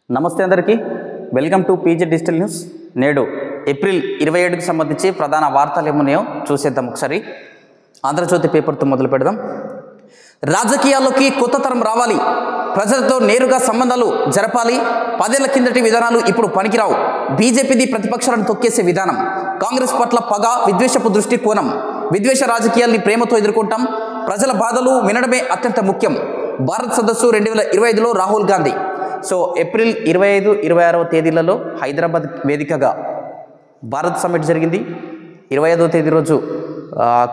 నమస్తే అందరికీ welcome to PG digital news. నేడు ఏప్రిల్ 27కి సంబంధించి ప్రధాన వార్తలు ఏమున్నాయో చూసేద్దాం. ఒకసారి ఆంధ్రజ్యోతి పేపర్తో మొదలు పెడదాం. రాజకీయాల్లోకి కొత్త తరం రావాలి, ప్రజలతో నేరుగా సంబంధాలు జరపాలి, 10 ఏళ్ల కిందటి విధానాలు ఇప్పుడు పనికిరావు, బీజేపీది ప్రతిపక్షాలను తొక్కేసే విధానం, కాంగ్రెస్ పట్ల పగ విద్వేషపు దృష్టికోణం, విద్వేష రాజకీయాల్ని ప్రేమతో ఎదుర్కొంటాం, ప్రజల బాధలు వినడమే అత్యంత ముఖ్యం, భారత్ సదస్సు 2025లో రాహుల్ గాంధీ. సో ఏప్రిల్ 25, 26వ తేదీలలో హైదరాబాద్ వేదికగా భారత్ సమ్మిట్ జరిగింది. 25వ తేదీ రోజు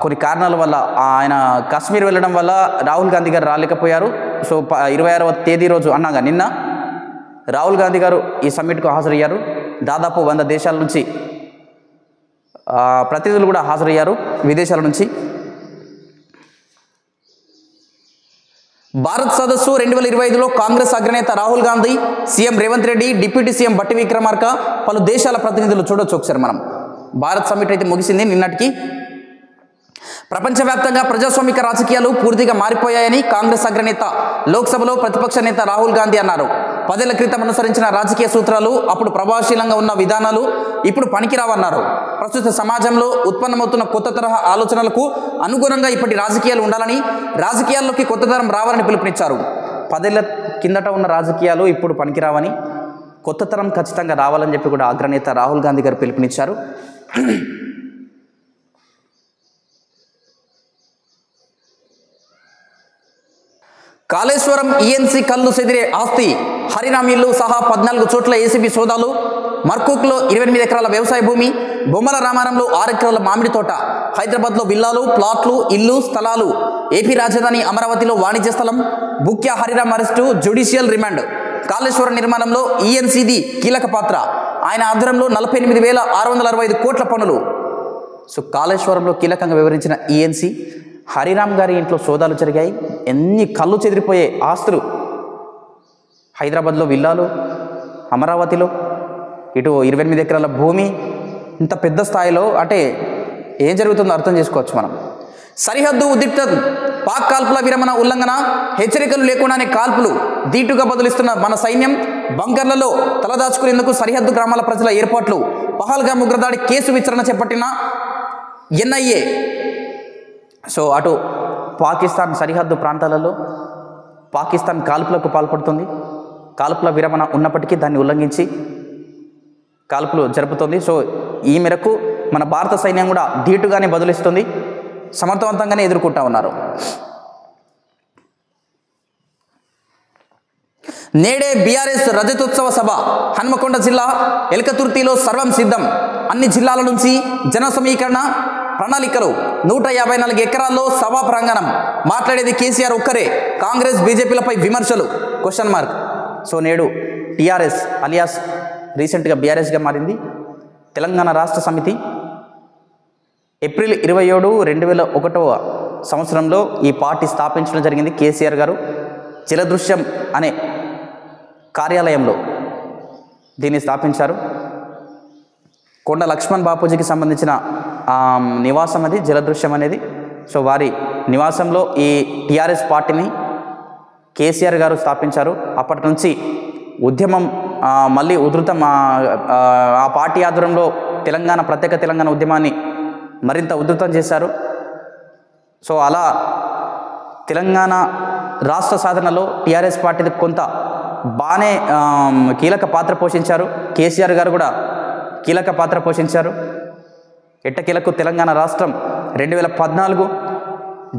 కొన్ని కారణాల వల్ల ఆయన కాశ్మీర్ వెళ్ళడం వల్ల రాహుల్ గాంధీ గారు రాలేకపోయారు. సో 26వ తేదీ రోజు అన్నాగా నిన్న రాహుల్ గాంధీ గారు ఈ సమ్మిట్కు హాజరయ్యారు. దాదాపు 100 దేశాల నుంచి ప్రతినిధులు కూడా హాజరయ్యారు విదేశాల నుంచి. భారత్ సదస్సు 2025లో కాంగ్రెస్ అగ్రనేత Rahul Gandhi, CM Revanth Reddy, deputy CM బట్టి విక్రమార్క, పలు దేశాల ప్రతినిధులు చూడొచ్చు. ఒకసారి మనం భారత్ సమ్మిట్ అయితే ముగిసింది నిన్నటికి. ప్రపంచవ్యాప్తంగా ప్రజాస్వామిక రాజకీయాలు పూర్తిగా మారిపోయాయని కాంగ్రెస్ అగ్రనేత లోక్సభలో ప్రతిపక్ష నేత రాహుల్ గాంధీ అన్నారు. 10 ఏళ్ల క్రితం అనుసరించిన రాజకీయ సూత్రాలు, అప్పుడు ప్రభావశీలంగా ఉన్న విధానాలు ఇప్పుడు పనికిరావన్నారు. ప్రస్తుత సమాజంలో ఉత్పన్నమవుతున్న కొత్త తరహా ఆలోచనలకు అనుగుణంగా ఇప్పటి రాజకీయాలు ఉండాలని, రాజకీయాల్లోకి కొత్త తరం రావాలని పిలుపునిచ్చారు. 10 ఏళ్ల కిందట ఉన్న రాజకీయాలు ఇప్పుడు పనికిరావని, కొత్త తరం ఖచ్చితంగా రావాలని చెప్పి కూడా అగ్రనేత రాహుల్ గాంధీ గారు పిలుపునిచ్చారు. కాళేశ్వరం ఈఎన్సీ కళ్ళు చెదిరే ఆస్తి, హరిరామ్ ఇల్లు సహా 14 చోట్ల ఏసీబీ సోదాలు. మర్కూక్లో 28 ఎకరాల వ్యవసాయ భూమి, బొమ్మల రామారంలో 6 ఎకరాల మామిడి తోట, హైదరాబాద్లో విల్లాలు, ప్లాట్లు, ఇల్లు, స్థలాలు, ఏపీ రాజధాని అమరావతిలో వాణిజ్య స్థలం, Bukya Hariram arrest, judicial remand. Kaleshwaram నిర్మాణంలో ఈఎన్సీది కీలక పాత్ర, ఆయన ఆధ్వర్యంలో 48,665 కోట్ల పనులు. సో కాళేశ్వరంలో కీలకంగా వివరించిన ఈఎన్సీ, హరిరామ్ గారి ఇంట్లో సోదాలు జరిగాయి. ఎన్ని కళ్ళు చెదిరిపోయే ఆస్తులు, హైదరాబాద్లో విల్లాలు, అమరావతిలో ఇటు 28 ఎకరాల భూమి, ఇంత పెద్ద స్థాయిలో అంటే ఏం జరుగుతుందో అర్థం చేసుకోవచ్చు మనం. సరిహద్దు ఉద్రిక్తత, పాక్ కాల్పుల విరమణ ఉల్లంఘన, హెచ్చరికలు లేకుండానే కాల్పులు ధీటుగా బదులిస్తున్న మన సైన్యం, బంకర్లలో తలదాచుకునేందుకు సరిహద్దు గ్రామాల ప్రజల ఏర్పాట్లు, పహల్గామ్ ఉగ్రదాడి కేసు విచారణ చేపట్టిన ఎన్ఐఏ. సో అటు పాకిస్తాన్ సరిహద్దు ప్రాంతాలలో పాకిస్తాన్ కాల్పులకు పాల్పడుతుంది. కాల్పుల విరమణ ఉన్నప్పటికీ దాన్ని ఉల్లంఘించి కాల్పులు జరుపుతుంది. సో ఈ మేరకు మన భారత సైన్యం కూడా ధీటుగానే బదులిస్తుంది, సమర్థవంతంగానే ఎదుర్కొంటా ఉన్నారు. నేడే బీఆర్ఎస్ రజతోత్సవ సభ, హన్మకొండ జిల్లా ఎల్కతుర్తిలో సర్వం సిద్ధం. అన్ని జిల్లాల నుంచి జన సమీకరణ ప్రణాళికలు. 154 ఎకరాల్లో సభా ప్రాంగణం. మాట్లాడేది కేసీఆర్ ఒక్కరే, కాంగ్రెస్ బీజేపీలపై విమర్శలు క్వశ్చన్ మార్క్. సో నేడు టీఆర్ఎస్ అలియాస్ రీసెంట్గా బీఆర్ఎస్గా మారింది. తెలంగాణ రాష్ట్ర సమితి ఏప్రిల్ 27, 2001వ సంవత్సరంలో ఈ పార్టీ స్థాపించడం జరిగింది. కేసీఆర్ గారు జలదృశ్యం అనే కార్యాలయంలో దీన్ని స్థాపించారు. కొండ లక్ష్మణ్ బాపూజీకి సంబంధించిన నివాసం అది జలదృశ్యం అనేది. సో వారి నివాసంలో ఈ టీఆర్ఎస్ పార్టీని కేసీఆర్ గారు స్థాపించారు. అప్పటి నుంచి ఉద్యమం మళ్ళీ ఉధృతం. ఆ పార్టీ ఆధ్వర్యంలో ప్రత్యేక తెలంగాణ ఉద్యమాన్ని మరింత ఉధృతం చేశారు. సో అలా తెలంగాణ రాష్ట్ర సాధనలో టీఆర్ఎస్ పార్టీకి కొంత బాగానే కీలక పాత్ర పోషించారు. కేసీఆర్ గారు కూడా కీలక పాత్ర పోషించారు. ఎట్టకేలకు తెలంగాణ రాష్ట్రం 2014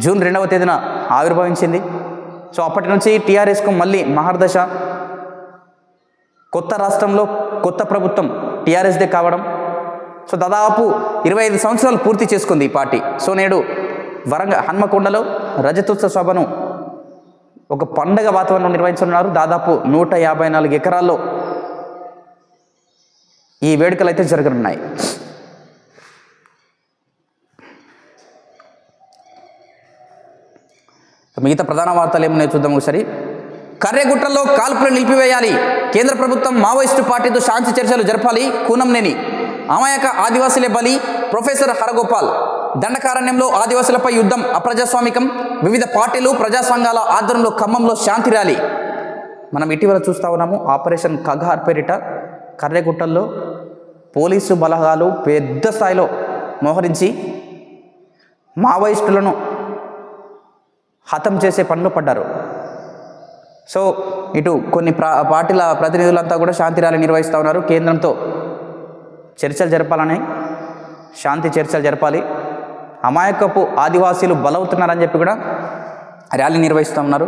జూన్ 2వ తేదీన ఆవిర్భవించింది. సో అప్పటి నుంచి టీఆర్ఎస్కు మళ్ళీ మహర్దశ. కొత్త రాష్ట్రంలో కొత్త ప్రభుత్వం టీఆర్ఎస్దే కావడం. సో దాదాపు 25 సంవత్సరాలు పూర్తి చేసుకుంది ఈ పార్టీ. సో నేడు హన్మకొండలో రజతోత్సవ సభను ఒక పండగ వాతావరణం నిర్వహించనున్నారు. దాదాపు 154 ఎకరాల్లో ఈ వేడుకలు అయితే జరగనున్నాయి. మిగతా ప్రధాన వార్తలు ఏమున్నాయో చూద్దాం ఒకసారి. కర్రెగుట్టల్లో కాల్పులు నిలిపివేయాలి, కేంద్ర ప్రభుత్వం మావోయిస్టు పార్టీతో శాంతి చర్చలు జరపాలి, కూనంనేని. అమాయక ఆదివాసీలే బలి, ప్రొఫెసర్ హరగోపాల్. దండకారణ్యంలో ఆదివాసులపై యుద్ధం అప్రజాస్వామికం, వివిధ పార్టీలు ప్రజా సంఘాల ఆధ్వర్యంలో ఖమ్మంలో శాంతి ర్యాలీ. మనం ఇటీవల చూస్తూ ఉన్నాము ఆపరేషన్ కగార్ పేరిట కర్రెగుట్టల్లో పోలీసు బలగాలు పెద్ద స్థాయిలో మోహరించి మావోయిస్టులను హతం చేసే పనిలో పడ్డారు. సో ఇటు కొన్ని పార్టీల ప్రతినిధులంతా కూడా శాంతి ర్యాలీ నిర్వహిస్తూ ఉన్నారు. కేంద్రంతో చర్చలు జరపాలని, శాంతి చర్చలు జరపాలి, అమాయకపు ఆదివాసీలు బలవుతున్నారని చెప్పి కూడా ర్యాలీ నిర్వహిస్తూ ఉన్నారు.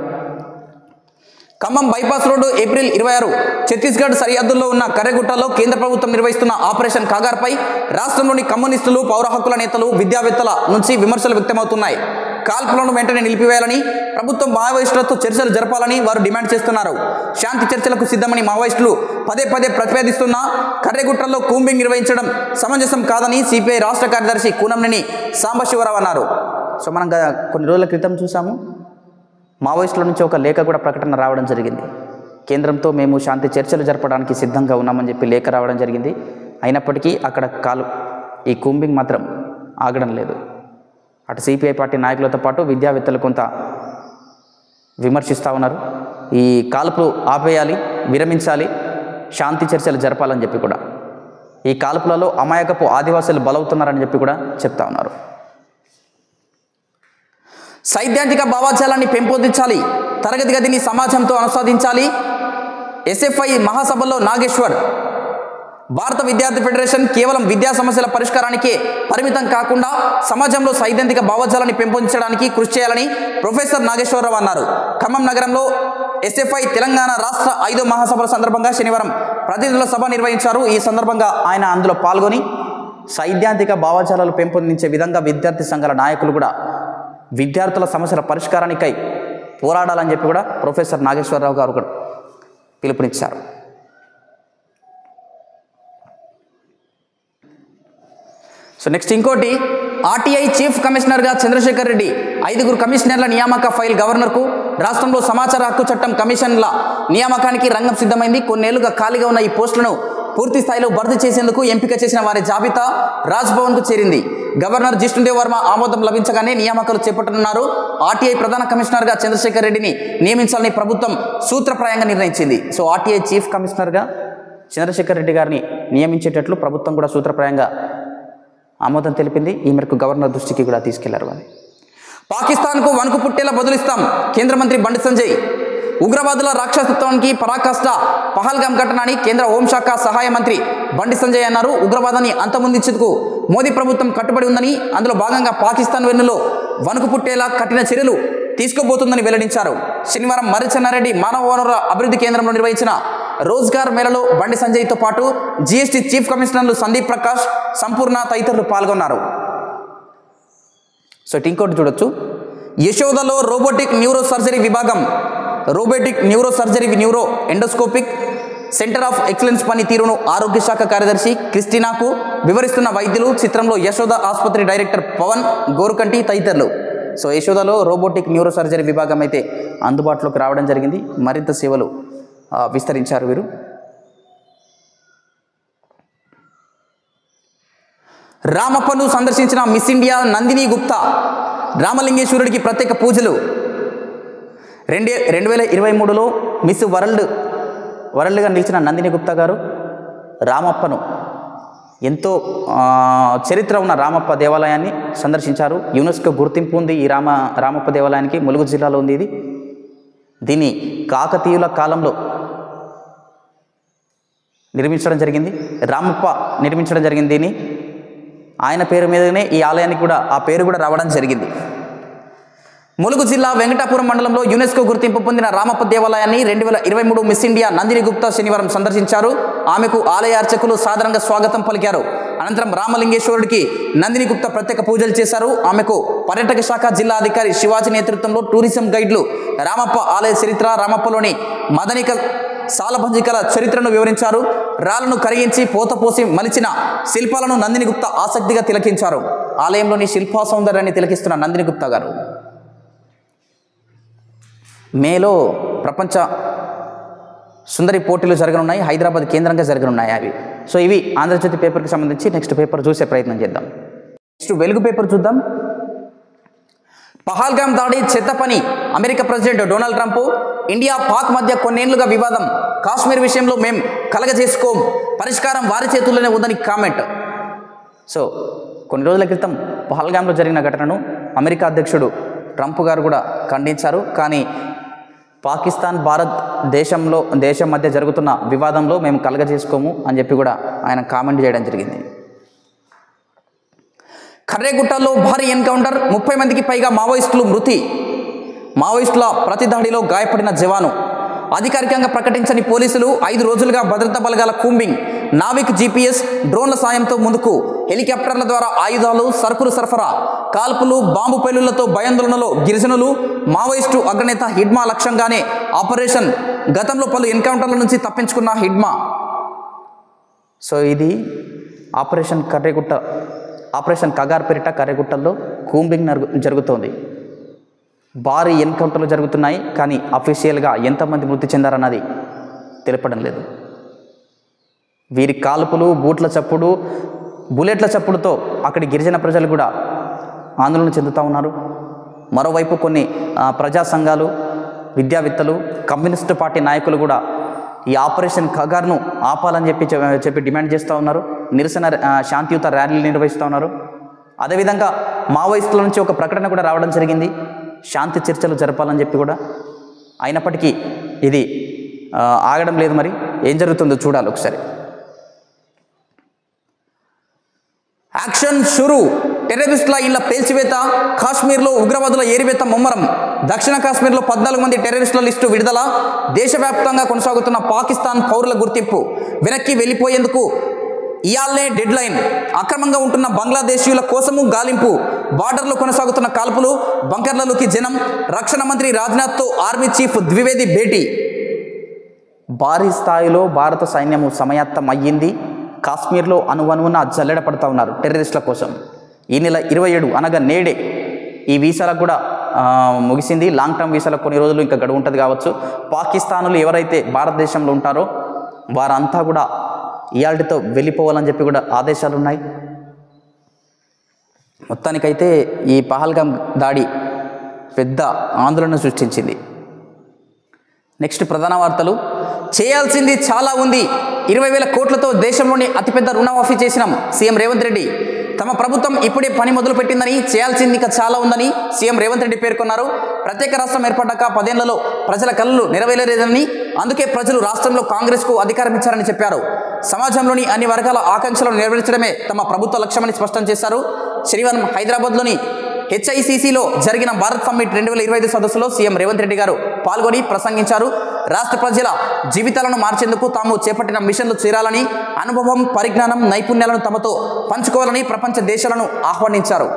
Khammam bypass road April 26 Chhattisgarh సరిహద్దుల్లో ఉన్న కర్రెగుట్టలో కేంద్ర ప్రభుత్వం నిర్వహిస్తున్న ఆపరేషన్ కాగార్పై రాష్ట్రంలోని కమ్యూనిస్టులు, పౌర హక్కుల నేతలు, విద్యావేత్తల నుంచి విమర్శలు వ్యక్తమవుతున్నాయి. కాల్పులను వెంటనే నిలిపివేయాలని, ప్రభుత్వం మావోయిస్టులతో చర్చలు జరపాలని వారు డిమాండ్ చేస్తున్నారు. శాంతి చర్చలకు సిద్ధమని మావోయిస్టులు పదే పదే ప్రతిపాదిస్తున్న కర్రెగుట్టల్లో కూంబింగ్ నిర్వహించడం సమంజసం కాదని సిపిఐ రాష్ట్ర కార్యదర్శి కూనంనేని సాంబశివరావు అన్నారు. సో మనం కొన్ని రోజుల క్రితం చూసాము, మావోయిస్టుల నుంచి ఒక లేఖ కూడా ప్రకటన రావడం జరిగింది. కేంద్రంతో మేము శాంతి చర్చలు జరపడానికి సిద్ధంగా ఉన్నామని చెప్పి లేఖ రావడం జరిగింది. అయినప్పటికీ అక్కడ ఈ కూంబింగ్ మాత్రం ఆగడం లేదు. అటు సిపిఐ పార్టీ నాయకులతో పాటు విద్యావేత్తలు కొంత విమర్శిస్తూ ఉన్నారు. ఈ కాల్పులు ఆపేయాలి, విరమించాలి, శాంతి చర్చలు జరపాలని చెప్పి కూడా, ఈ కాల్పులలో అమాయకపు ఆదివాసులు బలవుతున్నారని చెప్పి కూడా చెప్తా ఉన్నారు. సైద్ధాంతిక భావాజాలాన్ని పెంపొందించాలి, తరగతి గదిని సమాజంతో అనుసంధానించాలి. ఎస్ఎఫ్ఐ మహాసభలో నాగేశ్వర్. భారత విద్యార్థి ఫెడరేషన్ కేవలం విద్యా సమస్యల పరిష్కారానికే పరిమితం కాకుండా సమాజంలో సైద్ధాంతిక భావజాలాన్ని పెంపొందించడానికి కృషి చేయాలని ప్రొఫెసర్ నాగేశ్వరరావు అన్నారు. ఖమ్మం నగరంలో ఎస్ఎఫ్ఐ తెలంగాణ రాష్ట్ర 5వ మహాసభల సందర్భంగా శనివారం ప్రతినిధుల సభ నిర్వహించారు. ఈ సందర్భంగా ఆయన అందులో పాల్గొని సైద్ధాంతిక భావజాలాలు పెంపొందించే విధంగా విద్యార్థి సంఘాల నాయకులు కూడా విద్యార్థుల సమస్యల పరిష్కారానికై పోరాడాలని చెప్పి కూడా ప్రొఫెసర్ నాగేశ్వరరావు గారు కూడా పిలుపునిచ్చారు. సో నెక్స్ట్ ఇంకోటి, ఆర్టీఐ చీఫ్ కమిషనర్గా చంద్రశేఖర్ రెడ్డి 5 కమిషనర్ల నియామక ఫైల్ గవర్నర్కు. రాష్ట్రంలో సమాచార హక్కు చట్టం కమిషన్ల నియామకానికి రంగం సిద్ధమైంది. కొన్నేళ్లుగా ఖాళీగా ఉన్న ఈ పోస్టులను పూర్తి స్థాయిలో భర్తీ చేసేందుకు ఎంపిక చేసిన వారి జాబితా రాజ్భవన్కు చేరింది. గవర్నర్ జిష్ణుదేవ్ వర్మ ఆమోదం లభించగానే నియామకాలు చేపట్టనున్నారు. ఆర్టీఐ ప్రధాన కమిషనర్గా చంద్రశేఖర్ రెడ్డిని నియమించాలని ప్రభుత్వం సూత్రప్రాయంగా నిర్ణయించింది. సో ఆర్టీఐ చీఫ్ కమిషనర్గా చంద్రశేఖర్ రెడ్డి గారిని నియమించేటట్లు ప్రభుత్వం కూడా సూత్రప్రాయంగా ఆమోదం తెలిపింది. ఈ మేరకు గవర్నర్ దృష్టికి కూడా తీసుకెళ్లారు. అని పాకిస్తాన్కు వణుకు పుట్టేలా బదులిస్తాం, కేంద్ర మంత్రి బండి సంజయ్. ఉగ్రవాదుల రాక్షసత్వానికి పరాకాష్ట పహల్గామ్ ఘటన అని కేంద్ర హోంశాఖ సహాయ మంత్రి బండి సంజయ్ అన్నారు. ఉగ్రవాదాన్ని అంతమొందించేందుకు మోదీ ప్రభుత్వం కట్టుబడి ఉందని, అందులో భాగంగా పాకిస్తాన్ వెన్నులో వణుకు పుట్టేలా కఠిన చర్యలు తీసుకోబోతుందని వెల్లడించారు. శనివారం మర్రిచెన్నారెడ్డి మానవ వనరుల అభివృద్ధి కేంద్రంలో నిర్వహించిన రోజ్గార్ మేళలో బండి సంజయ్తో పాటు జీఎస్టీ చీఫ్ కమిషనర్లు సందీప్ ప్రకాష్, సంపూర్ణ తదితరులు పాల్గొన్నారు. సో ఇంకోటి చూడొచ్చు, యశోదలో రోబోటిక్ న్యూరో సర్జరీ విభాగం. Robotic neuro surgery neuro endoscopic centre of excellence పనితీరును ఆరోగ్య శాఖ కార్యదర్శి క్రిస్టినాకు వివరిస్తున్న వైద్యులు. చిత్రంలో యశోద ఆసుపత్రి డైరెక్టర్ పవన్ గోరుకంటి తదితరులు. సో యశోదలో రోబోటిక్ న్యూరో సర్జరీ విభాగం అయితే అందుబాటులోకి రావడం జరిగింది. మరింత సేవలు విస్తరించారు వీరు. రామప్పను సందర్శించిన మిస్ ఇండియా నందిని గుప్తా. రామలింగేశ్వరుడికి ప్రత్యేక పూజలు. 2023లో మిస్ వరల్డ్గా నిలిచిన నందిని గుప్తా గారు రామప్పను, ఎంతో చరిత్ర ఉన్న రామప్ప దేవాలయాన్ని సందర్శించారు. యునెస్కో గుర్తింపు ఉంది ఈ రామప్ప దేవాలయానికి. ములుగు జిల్లాలో ఉంది ఇది. దీన్ని కాకతీయుల కాలంలో నిర్మించడం జరిగింది. రామప్ప నిర్మించడం జరిగింది. దీన్ని ఆయన పేరు మీదనే ఈ ఆలయానికి కూడా ఆ పేరు కూడా రావడం జరిగింది. ములుగు జిల్లా వెంకటాపురం మండలంలో యునెస్కో గుర్తింపు పొందిన రామప్ప దేవాలయాన్ని 2023 మిస్ ఇండియా నందిని గుప్తా శనివారం సందర్శించారు. ఆమెకు ఆలయ అర్చకులు సాదరంగా స్వాగతం పలికారు. అనంతరం రామలింగేశ్వరుడికి నందిని గుప్తా ప్రత్యేక పూజలు చేశారు. ఆమెకు పర్యాటక శాఖ జిల్లా అధికారి శివాజీ నేతృత్వంలో టూరిజం గైడ్లు రామప్ప ఆలయ చరిత్ర, రామప్పలోని మదనిక సాలభంజికల చరిత్రను వివరించారు. రాళ్లను కరిగించి పోతపోసి మలిచిన శిల్పాలను నందిని గుప్తా ఆసక్తిగా తిలకించారు. ఆలయంలోని శిల్పా సౌందర్యాన్ని తిలకిస్తున్న నందిని గుప్తా గారు మేలో ప్రపంచ సుందరి పోటీలు జరగనున్నాయి. హైదరాబాద్ కేంద్రంగా జరగనున్నాయి అవి. సో ఇవి ఆంధ్రజ్యోతి పేపర్కి సంబంధించి. నెక్స్ట్ పేపర్ చూసే ప్రయత్నం చేద్దాం. నెక్స్ట్ వెలుగు పేపర్ చూద్దాం. పహల్గామ్ దాడి చెత్త పని. America president Donald Trump India Pak మధ్య కొన్నేళ్లుగా వివాదం. కాశ్మీర్ విషయంలో మేం కలగజేసుకోం, పరిష్కారం వారి చేతుల్లోనే ఉందని కామెంట్. సో కొన్ని రోజుల క్రితం పహల్గామ్లో జరిగిన ఘటనను అమెరికా అధ్యక్షుడు ట్రంప్ గారు కూడా ఖండించారు. కానీ పాకిస్తాన్ భారత్ దేశం మధ్య జరుగుతున్న వివాదంలో మేము కలగజేసుకోము అని చెప్పి కూడా ఆయన కామెంట్ చేయడం జరిగింది. కర్రేగుట్టలో భారీ ఎన్కౌంటర్, 30 మందికి పైగా మావోయిస్టులు మృతి. మావోయిస్టుల ప్రతిదాడిలో గాయపడిన జవాను. అధికారికంగా ప్రకటించని పోలీసులు 5 రోజులుగా భద్రతా బలగాల కూంబింగ్. నావిక్ జీపీఎస్ డ్రోన్ల సాయంతో ముందుకు. హెలికాప్టర్ల ద్వారా ఆయుధాలు, సరుకులు సరఫరా. కాల్పులు, బాంబు పేలుళ్లతో భయాందోళనలో గిరిజనులు. మావోయిస్టు అగ్రనేత హిడ్మా లక్ష్యంగానే ఆపరేషన్. గతంలో పలు ఎన్కౌంటర్ల నుంచి తప్పించుకున్న హిడ్మా. సో ఇది ఆపరేషన్ కర్రేగుట్ట, ఆపరేషన్ కగార్పేట కర్రేగుట్టల్లో కూంబింగ్ జరుగుతోంది. భారీ ఎన్కౌంటర్లు జరుగుతున్నాయి. కానీ అఫీషియల్గా ఎంతమంది మృతి చెందారన్నది తెలపడం లేదు. వీరి కాల్పులు, బూట్ల చప్పుడు, బుల్లెట్ల చప్పుడుతో అక్కడి గిరిజన ప్రజలు కూడా ఆందోళన చెందుతూ ఉన్నారు. మరోవైపు కొన్ని ప్రజా సంఘాలు, విద్యావేత్తలు, కమ్యూనిస్టు పార్టీ నాయకులు కూడా ఈ ఆపరేషన్ ఖగార్ను ఆపాలని చెప్పి డిమాండ్ చేస్తూ ఉన్నారు. నిరసన శాంతియుత ర్యాలీలు నిర్వహిస్తూ ఉన్నారు. అదేవిధంగా మావోయిస్టుల నుంచి ఒక ప్రకటన కూడా రావడం జరిగింది, శాంతి చర్చలు జరపాలని చెప్పి కూడా. అయినప్పటికీ ఇది ఆగడం లేదు. మరి ఏం జరుగుతుందో చూడాలి ఒకసారి. యాక్షన్ షురు. టెర్రరిస్టుల ఇళ్ల పేల్చివేత. కాశ్మీర్లో ఉగ్రవాదుల ఏరివేత ముమ్మరం. దక్షిణ కాశ్మీర్లో 14 మంది టెర్రరిస్టుల లిస్టు విడుదల. దేశవ్యాప్తంగా కొనసాగుతున్న పాకిస్తాన్ పౌరుల గుర్తింపు. వెనక్కి వెళ్ళిపోయేందుకు ఇయాల్నే డెడ్ లైన్. అక్రమంగా ఉంటున్న బంగ్లాదేశీయుల కోసము గాలింపు. బార్డర్లో కొనసాగుతున్న కాల్పులు. బంకర్లలోకి జనం. రక్షణ మంత్రి రాజ్నాథ్తో ఆర్మీ చీఫ్ ద్వివేది భేటీ. భారీ స్థాయిలో భారత సైన్యము సమాయత్తం అయ్యింది. కాశ్మీర్లో అణువణువున జల్లెడ పడుతూ ఉన్నారు టెర్రరిస్టుల కోసం. ఈ నెల 27 అనగా నేడే ఈ వీసాలకు కూడా ముగిసింది. లాంగ్ టర్మ్ వీసాలకు కొన్ని రోజులు ఇంకా గడువు ఉంటుంది కావచ్చు. పాకిస్తాన్లు ఎవరైతే భారతదేశంలో ఉంటారో వారంతా కూడా ఇయాల్టితో వెళ్ళిపోవాలని చెప్పి కూడా ఆదేశాలు ఉన్నాయి. మొత్తానికైతే ఈ పహల్గామ్ దాడి పెద్ద ఆందోళన సృష్టించింది. నెక్స్ట్ ప్రధాన వార్తలు. చేయాల్సింది చాలా ఉంది. 20,000 కోట్లతో దేశంలోని అతిపెద్ద రుణమాఫీ చేసినాం. సీఎం రేవంత్ రెడ్డి. తమ ప్రభుత్వం ఇప్పుడే పని మొదలుపెట్టిందని, చేయాల్సింది ఇంకా చాలా ఉందని సీఎం రేవంత్ రెడ్డి పేర్కొన్నారు. ప్రత్యేక రాష్ట్రం ఏర్పడ్డాక 10 ఏళ్లలో ప్రజల కలలు నెరవేరలేదని, అందుకే ప్రజలు రాష్ట్రంలో కాంగ్రెస్కు అధికారం ఇచ్చారని చెప్పారు. సమాజంలోని అన్ని వర్గాల ఆకాంక్షలను నెరవేర్చడమే తమ ప్రభుత్వ లక్ష్యమని స్పష్టం చేశారు. శనివారం హైదరాబాద్లోని హెచ్ఐసిసిలో జరిగిన భారత్ సమ్మిట్ 2025 సదస్సులో సీఎం రేవంత్ రెడ్డి గారు పాల్గొని ప్రసంగించారు. రాష్ట్ర ప్రజల జీవితాలను మార్చేందుకు తాము చేపట్టిన మిషన్లు చేరాలని, అనుభవం, పరిజ్ఞానం, నైపుణ్యాలను తమతో పంచుకోవాలని ప్రపంచ దేశాలను ఆహ్వానించారు.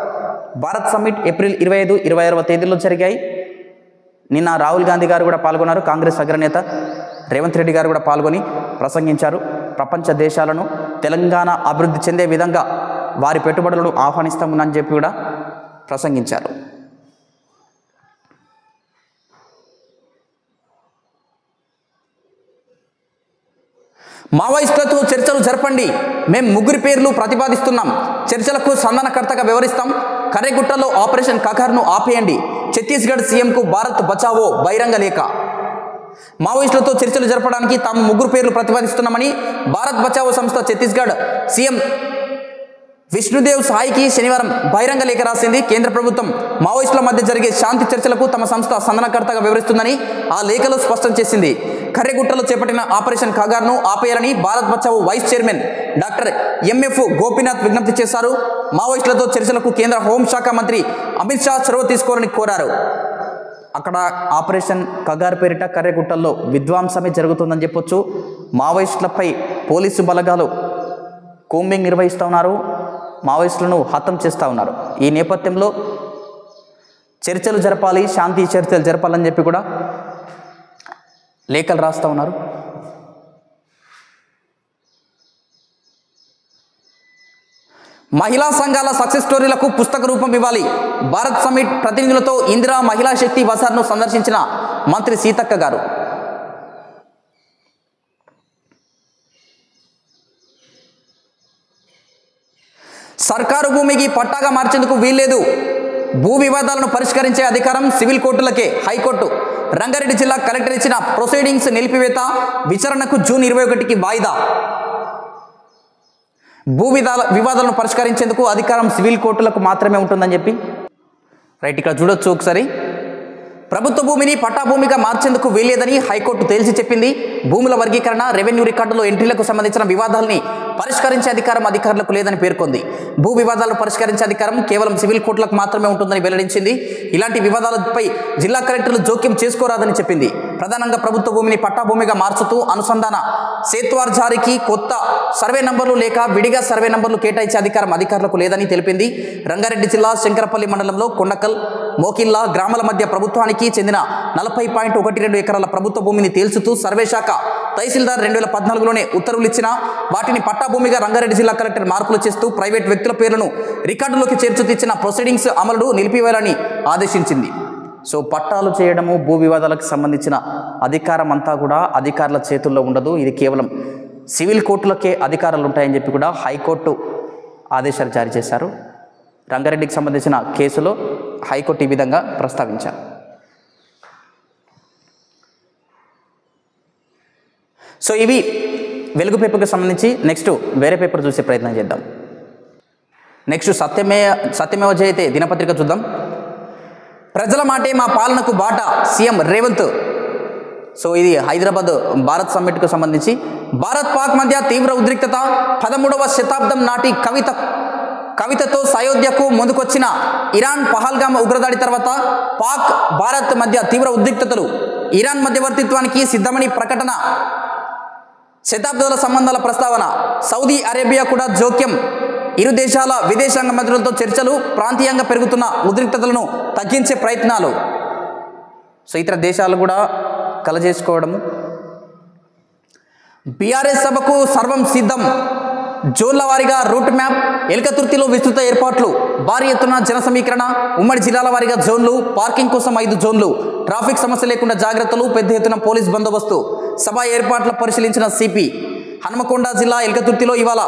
భారత్ సమ్మిట్ ఏప్రిల్ 25, 26వ తేదీల్లో జరిగాయి. నిన్న రాహుల్ గాంధీ గారు కూడా పాల్గొన్నారు. కాంగ్రెస్ అగ్రనేత రేవంత్ రెడ్డి గారు కూడా పాల్గొని ప్రసంగించారు. ప్రపంచ దేశాలను తెలంగాణ అభివృద్ధి చెందే విధంగా వారి పెట్టుబడులను ఆహ్వానిస్తామని చెప్పి కూడా ప్రసంగించారు. మావోయిస్టులతో చర్చలు జరపండి. మేం 3 పేర్లు ప్రతిపాదిస్తున్నాం. చర్చలకు సంధానకర్తగా వ్యవహరిస్తాం. కర్రేగుట్టలో ఆపరేషన్ కగార్ను ఆపేయండి. ఛత్తీస్గఢ్ సీఎంకు భారత్ బచావో బహిరంగ లేఖ. మావోయిస్టులతో చర్చలు జరపడానికి తాము 3 పేర్లు ప్రతిపాదిస్తున్నామని భారత్ బచావో సంస్థ ఛత్తీస్గఢ్ సీఎం విష్ణుదేవ్ సాయికి శనివారం బహిరంగ లేఖ రాసింది. కేంద్ర ప్రభుత్వం మావోయిస్టుల మధ్య జరిగే శాంతి చర్చలకు తమ సంస్థ సంధానకర్తగా వ్యవహరిస్తుందని ఆ లేఖలో స్పష్టం చేసింది. కర్రేగుట్టలో చేపట్టిన ఆపరేషన్ కగార్ను ఆపేయాలని Bharat Bachao vice chairman doctor MF Gopinath విజ్ఞప్తి చేశారు. మావోయిస్టులతో చర్చలకు కేంద్ర హోంశాఖ మంత్రి అమిత్ షా చొరవ తీసుకోవాలని కోరారు. అక్కడ ఆపరేషన్ కగార్ పేరిట కర్రేగుట్టల్లో విధ్వంసమే జరుగుతుందని చెప్పొచ్చు. మావోయిస్టులపై పోలీసు బలగాలు కూంబింగ్ నిర్వహిస్తూ ఉన్నారు. మావోయిస్టులను హతం చేస్తూ ఉన్నారు. ఈ నేపథ్యంలో చర్చలు జరపాలి, శాంతి చర్చలు జరపాలని చెప్పి కూడా లేఖలు రాస్తూ ఉన్నారు. మహిళా సంఘాల సక్సెస్ స్టోరీలకు పుస్తక రూపం ఇవ్వాలి. భారత్ సమ్మిట్ ప్రతినిధులతో ఇందిరా మహిళా శక్తి బజార్ను సందర్శించిన మంత్రి సీతక్క గారు. సర్కారు భూమికి పట్టాగా మార్చేందుకు వీల్లేదు. భూ వివాదాలను పరిష్కరించే అధికారం సివిల్ కోర్టులకే. హైకోర్టు రంగారెడ్డి జిల్లా కలెక్టర్ ఇచ్చిన ప్రొసీడింగ్స్ నిలిపివేత, విచారణకు జూన్ 21కి వాయిదా. భూ వివాదాలను పరిష్కరించేందుకు అధికారం సివిల్ కోర్టులకు మాత్రమే ఉంటుందని చెప్పి రైట్ ఇక్కడ చూడొచ్చు ఒకసారి. ప్రభుత్వ భూమిని పట్టా భూమిగా మార్చేందుకు వీల్లేదని హైకోర్టు తేల్చి చెప్పింది. భూముల వర్గీకరణ, రెవెన్యూ రికార్డులో ఎంట్రీలకు సంబంధించిన వివాదాలని పరిష్కరించే అధికారం అధికారులకు లేదని పేర్కొంది. భూ వివాదాలను పరిష్కరించే అధికారం కేవలం సివిల్ కోర్టులకు మాత్రమే ఉంటుందని వెల్లడించింది. ఇలాంటి వివాదాలపై జిల్లా కలెక్టర్లు జోక్యం చేసుకోరాదని చెప్పింది. ప్రధానంగా ప్రభుత్వ భూమిని పట్టా భూమిగా మార్చుతూ అనుసంధాన సేత్వార్ జారీకి కొత్త సర్వే నంబర్లు లేక విడిగా సర్వే నంబర్లు కేటాయించే అధికారం అధికారులకు లేదని తెలిపింది. రంగారెడ్డి జిల్లా శంకరపల్లి మండలంలో కొండకల్, మోకిల్లా గ్రామాల మధ్య ప్రభుత్వానికి చెందిన 40.12 ఎకరాల ప్రభుత్వ భూమిని తేల్చుతూ సర్వే శాఖ తహసీల్దార్ 2014లోనే ఉత్తర్వులు ఇచ్చినా వాటిని పట్టా భూమిగా రంగారెడ్డి జిల్లా కలెక్టర్ మార్పులు చేస్తూ ప్రైవేట్ వ్యక్తుల పేర్లను రికార్డులోకి చేర్చుతూ ఇచ్చిన ప్రొసీడింగ్స్ అమలును నిలిపివేయాలని ఆదేశించింది. సో పట్టాలు చేయడము, భూ వివాదాలకు సంబంధించిన అధికారం అంతా కూడా అధికారుల చేతుల్లో ఉండదు. ఇది కేవలం సివిల్ కోర్టులకే అధికారాలు ఉంటాయని చెప్పి కూడా హైకోర్టు ఆదేశాలు జారీ చేశారు. రంగారెడ్డికి సంబంధించిన కేసులో హైకోర్టు ఈ విధంగా ప్రస్తావించారు. సో ఇవి వెలుగు పేపర్కి సంబంధించి. నెక్స్ట్ వేరే పేపర్ చూసే ప్రయత్నం చేద్దాం. నెక్స్ట్ సత్యమేవ జయతే దినపత్రిక చూద్దాం. ప్రజల మాటే మా పాలనకు బాట, సీఎం రేవంత్. సో ఇది హైదరాబాద్ భారత్ సమ్మిట్కు సంబంధించి. భారత్ పాక్ మధ్య తీవ్ర ఉద్రిక్తత. 13వ శతాబ్దం నాటి కవితతో సయోధ్యకు ముందుకొచ్చిన ఇరాన్. పహల్గామ్ ఉగ్రదాడి తర్వాత పాక్ భారత్ మధ్య తీవ్ర ఉద్రిక్తతలు. ఇరాన్ మధ్యవర్తిత్వానికి సిద్ధమని ప్రకటన. శతాబ్దాల సంబంధాల ప్రస్తావన. సౌదీ అరేబియా కూడా జోక్యం. ఇరు దేశాల విదేశాంగ మంత్రులతో చర్చలు. ప్రాంతీయంగా పెరుగుతున్న ఉద్రిక్తతలను తగ్గించే ప్రయత్నాలు. సో ఇతర దేశాలు కూడా కలజేసుకోవడం. బీఆర్ఎస్ సభకు సర్వం సిద్ధం. జోన్ల వారీగా రూట్ మ్యాప్. ఎల్కతుర్తిలో విస్తృత ఏర్పాట్లు. భారీ ఎత్తున జన సమీకరణ. ఉమ్మడి జిల్లాల వారీగా జోన్లు. పార్కింగ్ కోసం 5 జోన్లు. ట్రాఫిక్ సమస్య లేకుండా జాగ్రత్తలు. పెద్ద ఎత్తున పోలీస్ బందోబస్తు. సభ ఏర్పాట్ల పరిశీలించిన సిపి. హన్మకొండ జిల్లా ఎల్కతుర్తిలో ఇవాళ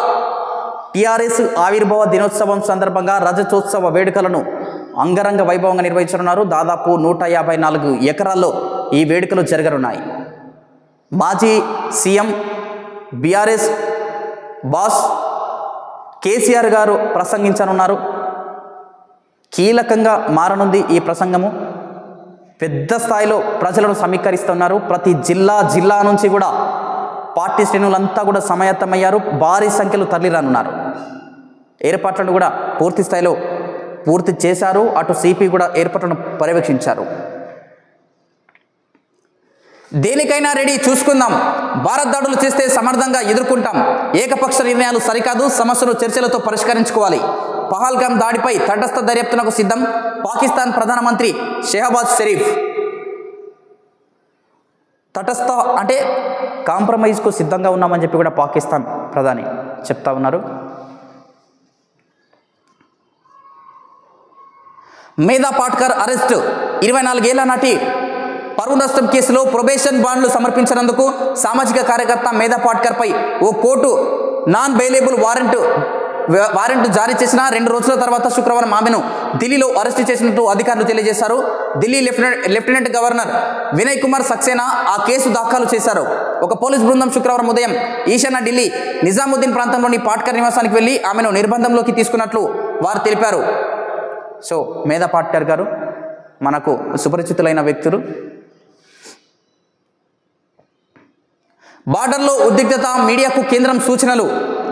టీఆర్ఎస్ ఆవిర్భావ దినోత్సవం సందర్భంగా రజతోత్సవ వేడుకలను అంగరంగ వైభవంగా నిర్వహించనున్నారు. దాదాపు 154 ఎకరాల్లో ఈ వేడుకలు జరగనున్నాయి. మాజీ సీఎం బీఆర్ఎస్ బాస్ కేసీఆర్ గారు ప్రసంగించనున్నారు. కీలకంగా మారనుంది ఈ ప్రసంగము. పెద్ద స్థాయిలో ప్రజలను సమీకరిస్తున్నారు. ప్రతి జిల్లా నుంచి కూడా పార్టీ శ్రేణులంతా కూడా సమాయత్తమయ్యారు. భారీ సంఖ్యలో తరలిరానున్నారు. ఏర్పాట్లను కూడా పూర్తి స్థాయిలో పూర్తి చేశారు. అటు సిపి కూడా ఏర్పాట్లను పర్యవేక్షించారు. దేనికైనా రెడీ, చూసుకుందాం. భారత్ దాడులు చేస్తే సమర్థంగా ఎదుర్కొంటాం. ఏకపక్ష నిర్ణయాలు సరికాదు. సమస్యను చర్చలతో పరిష్కరించుకోవాలి. పహల్గామ్ దాడిపై తటస్థ దర్యాప్తునకు సిద్ధం. పాకిస్తాన్ ప్రధానమంత్రి షెహబాజ్ షరీఫ్. తటస్థ అంటే కాంప్రమైజ్కు సిద్ధంగా ఉన్నామని చెప్పి కూడా పాకిస్తాన్ ప్రధాని చెప్తా ఉన్నారు. మేధా పాట్కర్ అరెస్ట్. 24 ఏళ్ల నాటి పరువు నష్టం కేసులో ప్రొబేషన్ బాండ్లు సమర్పించినందుకు సామాజిక కార్యకర్త మేధా పాట్కర్పై ఓ కోర్టు నాన్ బెయిలబుల్ వారెంట్ జారీ చేసిన 2 రోజుల తర్వాత శుక్రవారం ఆమెను ఢిల్లీలో అరెస్టు చేసినట్టు అధికారులు తెలియజేశారు. ఢిల్లీ లెఫ్టినెంట్ గవర్నర్ వినయ్ కుమార్ సక్సేనా ఆ కేసు దాఖలు చేశారు. ఒక పోలీస్ బృందం శుక్రవారం ఉదయం ఈశాన్య ఢిల్లీ నిజాముద్దీన్ ప్రాంతంలోని పాట్కర్ నివాసానికి వెళ్లి ఆమెను నిర్బంధంలోకి తీసుకున్నట్లు వారు తెలిపారు. సో మేధా పాట్కర్ గారు మనకు సుపరిచితులైన వ్యక్తులు. బార్డర్లో ఉద్రిక్తత. మీడియాకు కేంద్రం సూచనలు.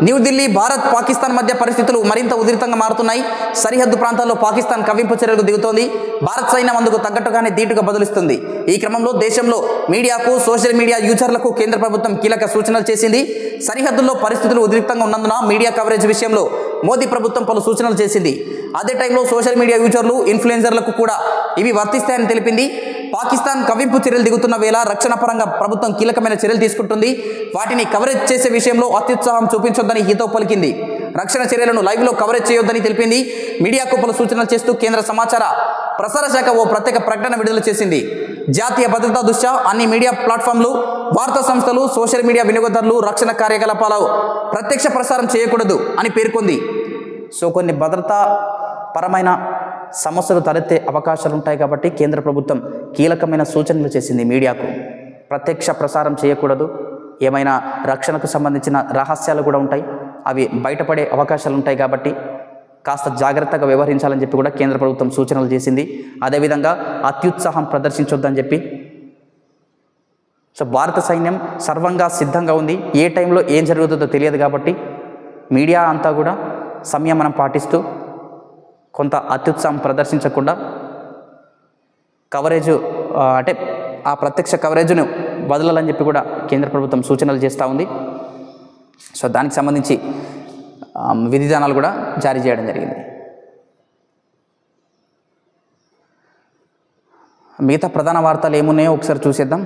న్యూఢిల్లీ భారత్ పాకిస్తాన్ మధ్య పరిస్థితులు మరింత ఉధృతంగా మారుతున్నాయి. సరిహద్దు ప్రాంతాల్లో పాకిస్తాన్ కవ్వింపు చర్యలకు దిగుతోంది. భారత్ సైన్యం అందుకు తగ్గట్టుగానే ధీటుగా బదులిస్తుంది. ఈ క్రమంలో దేశంలో మీడియాకు, సోషల్ మీడియా యూజర్లకు కేంద్ర ప్రభుత్వం కీలక సూచనలు చేసింది. సరిహద్దుల్లో పరిస్థితులు ఉద్రిక్తంగా ఉన్నందున మీడియా కవరేజ్ విషయంలో మోదీ ప్రభుత్వం పలు సూచనలు చేసింది. అదే టైంలో సోషల్ మీడియా యూజర్లు, ఇన్ఫ్లుయెన్సర్లకు కూడా ఇవి వర్తిస్తాయని తెలిపింది. పాకిస్తాన్ కవ్వింపు చర్యలు దిగుతున్న వేళ రక్షణ పరంగా ప్రభుత్వం కీలకమైన చర్యలు తీసుకుంటుంది. వాటిని కవరేజ్ చేసే విషయంలో అత్యుత్సాహం చూపించొద్దని హితవు పలికింది. రక్షణ చర్యలను లైవ్లో కవరేజ్ చేయొద్దని తెలిపింది. మీడియాకు పలు సూచనలు చేస్తూ కేంద్ర సమాచార ప్రసార శాఖ ఓ ప్రత్యేక ప్రకటన విడుదల చేసింది. జాతీయ భద్రతా దృష్ట్యా అన్ని మీడియా ప్లాట్ఫామ్లు, వార్తా సంస్థలు, సోషల్ మీడియా వినియోగదారులు రక్షణ కార్యకలాపాలు ప్రత్యక్ష ప్రసారం చేయకూడదు అని పేర్కొంది. సో కొన్ని భద్రతా పరమైన సమస్యలు తలెత్తే అవకాశాలు ఉంటాయి కాబట్టి కేంద్ర ప్రభుత్వం కీలకమైన సూచనలు చేసింది మీడియాకు. ప్రత్యక్ష ప్రసారం చేయకూడదు, ఏమైనా రక్షణకు సంబంధించిన రహస్యాలు కూడా ఉంటాయి, అవి బయటపడే అవకాశాలు ఉంటాయి కాబట్టి కాస్త జాగ్రత్తగా వ్యవహరించాలని చెప్పి కూడా కేంద్ర ప్రభుత్వం సూచనలు చేసింది. అదేవిధంగా అత్యుత్సాహం ప్రదర్శించొద్దని చెప్పి. సో భారత సైన్యం సర్వంగా సిద్ధంగా ఉంది. ఏ టైంలో ఏం జరుగుతుందో తెలియదు కాబట్టి మీడియా అంతా కూడా సంయమనం పాటిస్తూ కొంత అత్యుత్సాహం ప్రదర్శించకుండా కవరేజ్ అంటే ఆ ప్రత్యక్ష కవరేజ్ను వదలాలని చెప్పి కూడా కేంద్ర ప్రభుత్వం సూచనలు చేస్తూ ఉంది. సో దానికి సంబంధించి విధివిధానాలు కూడా జారీ చేయడం జరిగింది. మిగతా ప్రధాన వార్తలు ఏమున్నాయో ఒకసారి చూసేద్దాం.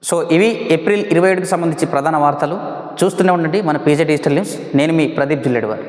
సో ఇవి ఏప్రిల్ 27కి సంబంధించి ప్రధాన వార్తలు. చూస్తూనే ఉండండి మన PJ డిజిటల్ న్యూస్. నేను మీ ప్రదీప్ జిల్లెడ్వార్.